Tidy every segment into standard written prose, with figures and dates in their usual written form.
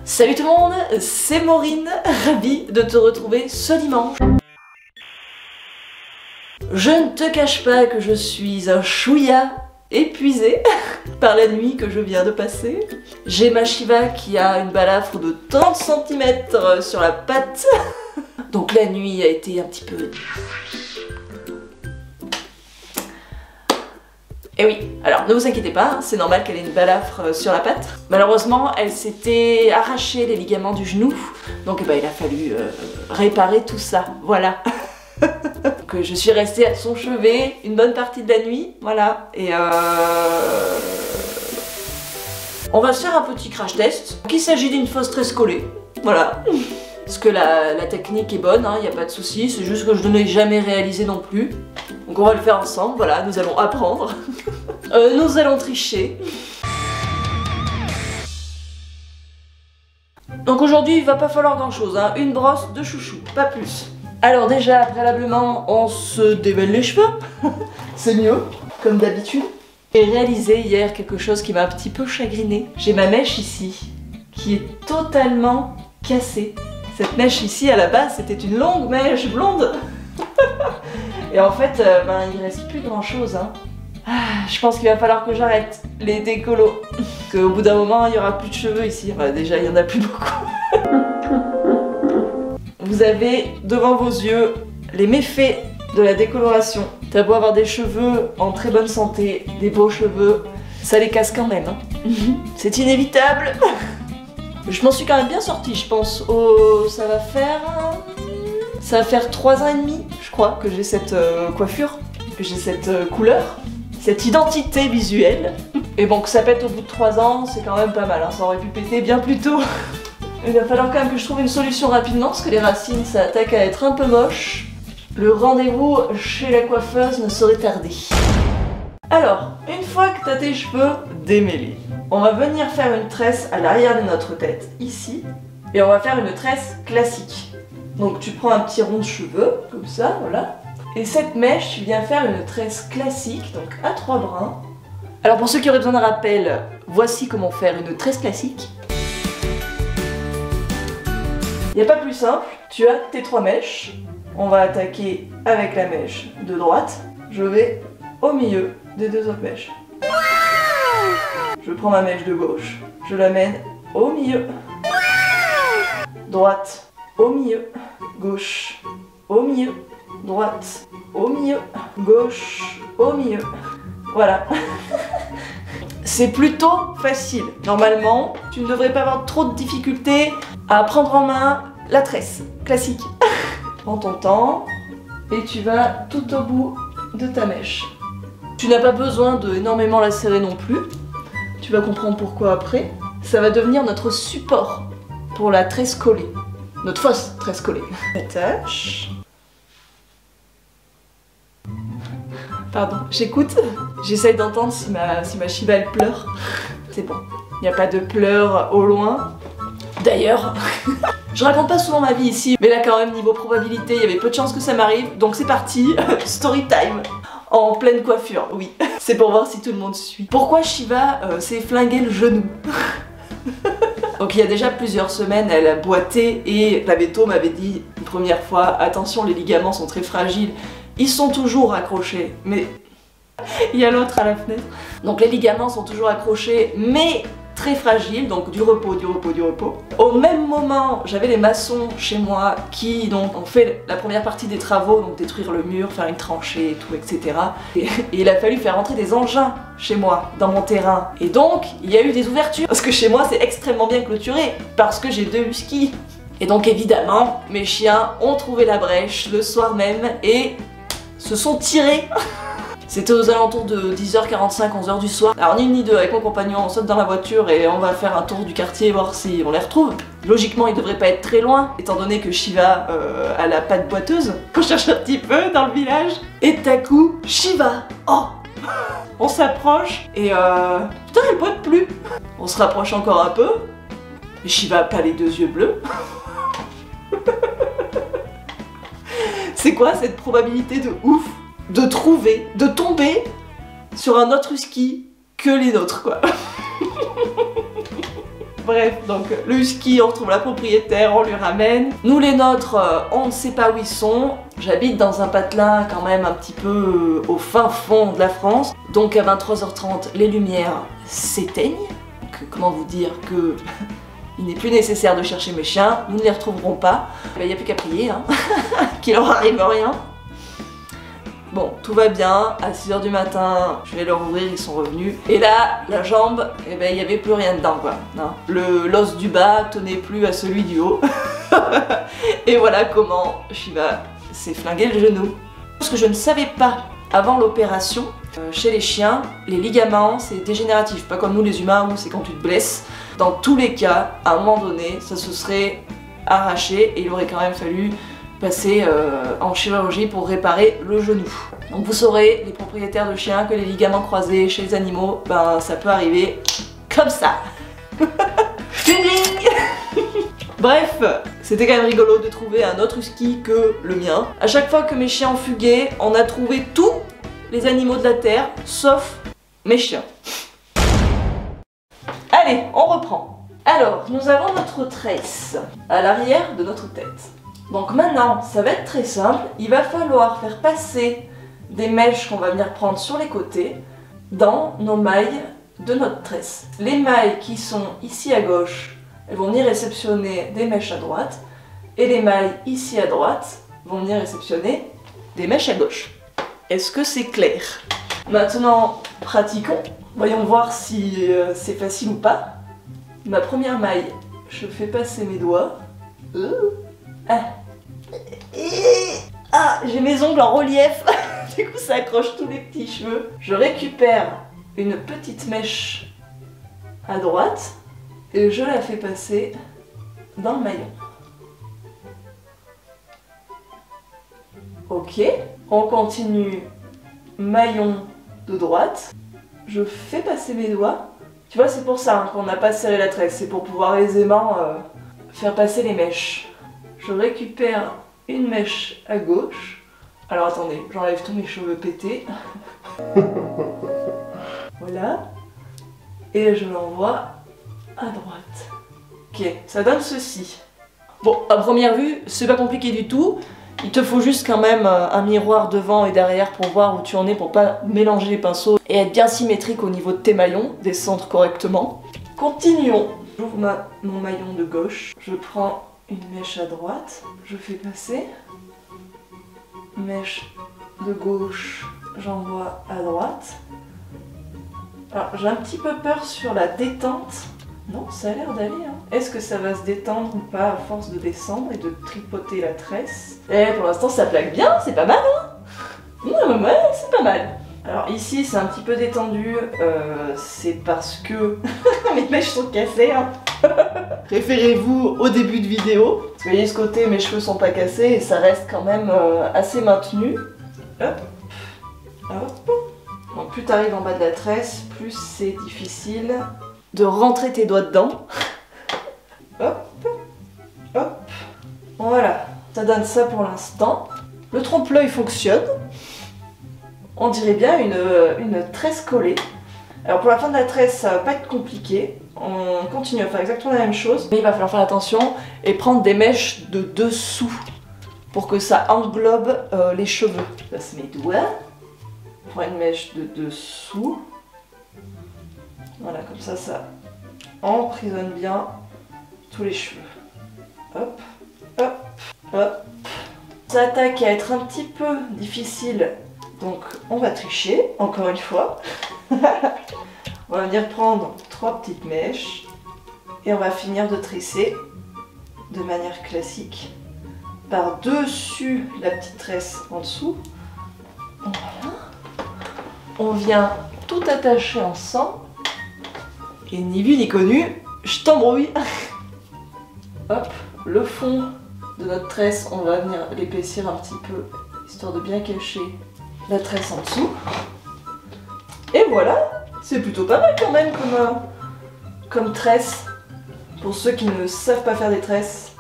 Salut tout le monde, c'est Maureen, ravie de te retrouver ce dimanche. Je ne te cache pas que je suis un chouïa épuisée par la nuit que je viens de passer. J'ai ma Shiva qui a une balafre de 30 cm sur la patte. Donc la nuit a été un petit peu... Et oui, alors ne vous inquiétez pas, c'est normal qu'elle ait une balafre sur la patte. Malheureusement, elle s'était arraché les ligaments du genou, donc il a fallu réparer tout ça, voilà. Donc je suis restée à son chevet une bonne partie de la nuit, voilà, et on va se faire un petit crash test. Il s'agit d'une fausse tresse collée, voilà. Parce que la technique est bonne, il n'y a pas de souci, c'est juste que je ne l'ai jamais réalisé non plus. Donc on va le faire ensemble, voilà, nous allons apprendre. Nous allons tricher. Donc aujourd'hui il va pas falloir grand chose, une brosse de chouchou, pas plus. Alors déjà, préalablement, on se démêle les cheveux. C'est mieux, comme d'habitude. J'ai réalisé hier quelque chose qui m'a un petit peu chagrinée. J'ai ma mèche ici, qui est totalement cassée. Cette mèche ici, à la base, c'était une longue mèche blonde. Et en fait, il reste plus grand chose. Je pense qu'il va falloir que j'arrête les décolos. Parce qu'au bout d'un moment, il n'y aura plus de cheveux ici. Enfin, déjà, il n'y en a plus beaucoup. Vous avez devant vos yeux les méfaits de la décoloration. T'as beau avoir des cheveux en très bonne santé, des beaux cheveux, ça les casse quand même. C'est inévitable. Je m'en suis quand même bien sortie, je pense. Ça va faire 3 ans et demi, je crois, que j'ai cette coiffure, que j'ai cette couleur, cette identité visuelle. Et bon, que ça pète au bout de 3 ans, c'est quand même pas mal, ça aurait pu péter bien plus tôt. Il va falloir quand même que je trouve une solution rapidement, parce que les racines, ça attaque à être un peu moche. Le rendez-vous chez la coiffeuse ne saurait tarder. Alors, une fois que t'as tes cheveux démêlés, on va venir faire une tresse à l'arrière de notre tête, ici, et on va faire une tresse classique. Donc tu prends un petit rond de cheveux, comme ça, voilà. Et cette mèche, tu viens faire une tresse classique, donc à 3 brins. Alors pour ceux qui auraient besoin d'un rappel, voici comment faire une tresse classique. Il n'y a pas plus simple, tu as tes 3 mèches. On va attaquer avec la mèche de droite. Je vais au milieu des 2 autres mèches. Je prends ma mèche de gauche, je l'amène au milieu. Droite, au milieu. Gauche, au milieu. Droite, au milieu. Gauche, au milieu. Voilà. C'est plutôt facile. Normalement, tu ne devrais pas avoir trop de difficultés à prendre en main la tresse classique. Prends ton temps et tu vas tout au bout de ta mèche. Tu n'as pas besoin de énormément la serrer non plus. Tu vas comprendre pourquoi après. Ça va devenir notre support pour la tresse collée. Notre fausse tresse collée. Attache. Pardon, j'écoute. J'essaye d'entendre si ma Shiva elle pleure. C'est bon, il n'y a pas de pleurs au loin. D'ailleurs, je raconte pas souvent ma vie ici, mais là quand même niveau probabilité, il y avait peu de chances que ça m'arrive. Donc c'est parti, story time. En pleine coiffure, oui. C'est pour voir si tout le monde suit. Pourquoi Shiva s'est flingué le genou? Donc il y a déjà plusieurs semaines, elle a boité et la véto m'avait dit une première fois, attention les ligaments sont très fragiles, ils sont toujours accrochés, mais il y a l'autre à la fenêtre. Donc les ligaments sont toujours accrochés, mais très fragiles, donc du repos, du repos, du repos. Au même moment, j'avais les maçons chez moi qui donc ont fait la première partie des travaux, donc détruire le mur, faire une tranchée et tout, etc. Et il a fallu faire entrer des engins chez moi, dans mon terrain. Et donc, il y a eu des ouvertures, parce que chez moi c'est extrêmement bien clôturé, parce que j'ai 2 huskies. Et donc évidemment, mes chiens ont trouvé la brèche le soir même et se sont tirés. C'était aux alentours de 10h45, 11h du soir. Alors ni une ni deux, avec mon compagnon, on saute dans la voiture et on va faire un tour du quartier, voir si on les retrouve. Logiquement, ils devraient pas être très loin, étant donné que Shiva a la patte boiteuse. On cherche un petit peu dans le village. Et tout à coup, Shiva, oh, on s'approche et putain, elle boite plus. On se rapproche encore un peu. Et Shiva a pas les 2 yeux bleus. C'est quoi cette probabilité de ouf de trouver, de tomber sur un autre husky que les nôtres, quoi. Bref, donc le husky, on retrouve la propriétaire, on lui ramène. Nous les nôtres, on ne sait pas où ils sont. J'habite dans un patelin quand même un petit peu au fin fond de la France. Donc à 23h30, les lumières s'éteignent. Comment vous dire que il n'est plus nécessaire de chercher mes chiens, nous ne les retrouverons pas. Il n'y a plus qu'à prier, hein, qu'il leur arrive rien. Bon, tout va bien, à 6h du matin, je vais leur ouvrir, ils sont revenus. Et là, la jambe, eh ben, il n'y avait plus rien dedans, quoi. L'os du bas tenait plus à celui du haut. Et voilà comment Shiva s'est flingué le genou. Ce que je ne savais pas avant l'opération, chez les chiens, les ligaments, c'est dégénératif. Pas comme nous les humains où c'est quand tu te blesses. Dans tous les cas, à un moment donné, ça se serait arraché et il aurait quand même fallu passer en chirurgie pour réparer le genou. Donc vous saurez, les propriétaires de chiens, que les ligaments croisés chez les animaux, ben ça peut arriver comme ça. Bref, c'était quand même rigolo de trouver un autre husky que le mien. À chaque fois que mes chiens ont fugué, on a trouvé tous les animaux de la terre, sauf mes chiens. Allez, on reprend. Alors, nous avons notre tresse à l'arrière de notre tête. Donc maintenant, ça va être très simple. Il va falloir faire passer des mèches qu'on va venir prendre sur les côtés dans nos mailles de notre tresse. Les mailles qui sont ici à gauche, elles vont venir réceptionner des mèches à droite. Et les mailles ici à droite vont venir réceptionner des mèches à gauche. Est-ce que c'est clair? Maintenant, pratiquons. Voyons voir si c'est facile ou pas. Ma première maille, je fais passer mes doigts. J'ai mes ongles en relief. Du coup, ça accroche tous les petits cheveux. Je récupère une petite mèche à droite et je la fais passer dans le maillon. Ok, on continue. Maillon de droite. Je fais passer mes doigts. Tu vois, c'est pour ça hein, qu'on n'a pas serré la tresse, c'est pour pouvoir aisément faire passer les mèches. Je récupère une mèche à gauche. Alors attendez, j'enlève tous mes cheveux pétés. Voilà. Et je l'envoie à droite. Ok, ça donne ceci. Bon, à première vue, c'est pas compliqué du tout. Il te faut juste quand même un miroir devant et derrière pour voir où tu en es, pour pas mélanger les pinceaux et être bien symétrique au niveau de tes maillons, descendre correctement. Continuons. J'ouvre mon maillon de gauche, je prends une mèche à droite, je fais passer, mèche de gauche, j'envoie à droite. Alors j'ai un petit peu peur sur la détente. Non, ça a l'air d'aller. Hein. Est-ce que ça va se détendre ou pas à force de descendre et de tripoter la tresse? Et pour l'instant ça plaque bien, c'est pas mal hein. Ouais, c'est pas mal. Alors ici c'est un petit peu détendu, c'est parce que mes mèches sont cassées. Hein. Référez-vous au début de vidéo. Parce que vous voyez ce côté, mes cheveux sont pas cassés et ça reste quand même assez maintenu. Hop, hop. Donc plus t'arrives en bas de la tresse, plus c'est difficile de rentrer tes doigts dedans. Hop, hop. Voilà, ça donne ça pour l'instant. Le trompe-l'œil fonctionne. On dirait bien une tresse collée. Alors pour la fin de la tresse, ça va pas être compliqué. On continue à faire exactement la même chose. Mais il va falloir faire attention et prendre des mèches de dessous pour que ça englobe les cheveux. Je passe mes doigts. Je prends une mèche de dessous. Voilà, comme ça, ça emprisonne bien tous les cheveux. Hop, hop, hop. Ça attaque à être un petit peu difficile, donc on va tricher, encore une fois. On va venir prendre 3 petites mèches et on va finir de tresser de manière classique par-dessus la petite tresse en dessous. Voilà. On vient tout attacher ensemble. Et ni vu ni connu, je t'embrouille. Hop, le fond de notre tresse, on va venir l'épaissir un petit peu, histoire de bien cacher la tresse en dessous. Et voilà, c'est plutôt pas mal quand même comme tresse. Pour ceux qui ne savent pas faire des tresses,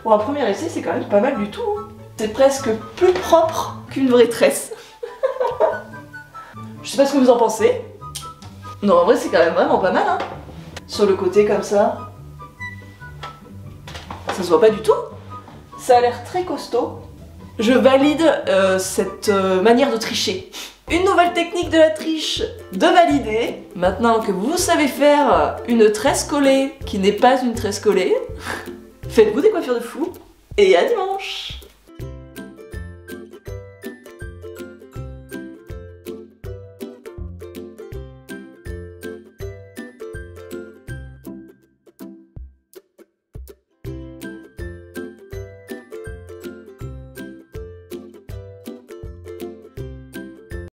pour un premier essai, c'est quand même pas mal du tout. C'est presque plus propre qu'une vraie tresse. Je sais pas ce que vous en pensez. Non, en vrai, c'est quand même vraiment pas mal, hein. sur le côté comme ça. Ça se voit pas du tout. Ça a l'air très costaud. Je valide cette manière de tricher. Une nouvelle technique de la triche de valider. Maintenant que vous savez faire une tresse collée qui n'est pas une tresse collée, faites-vous des coiffures de fou et à dimanche!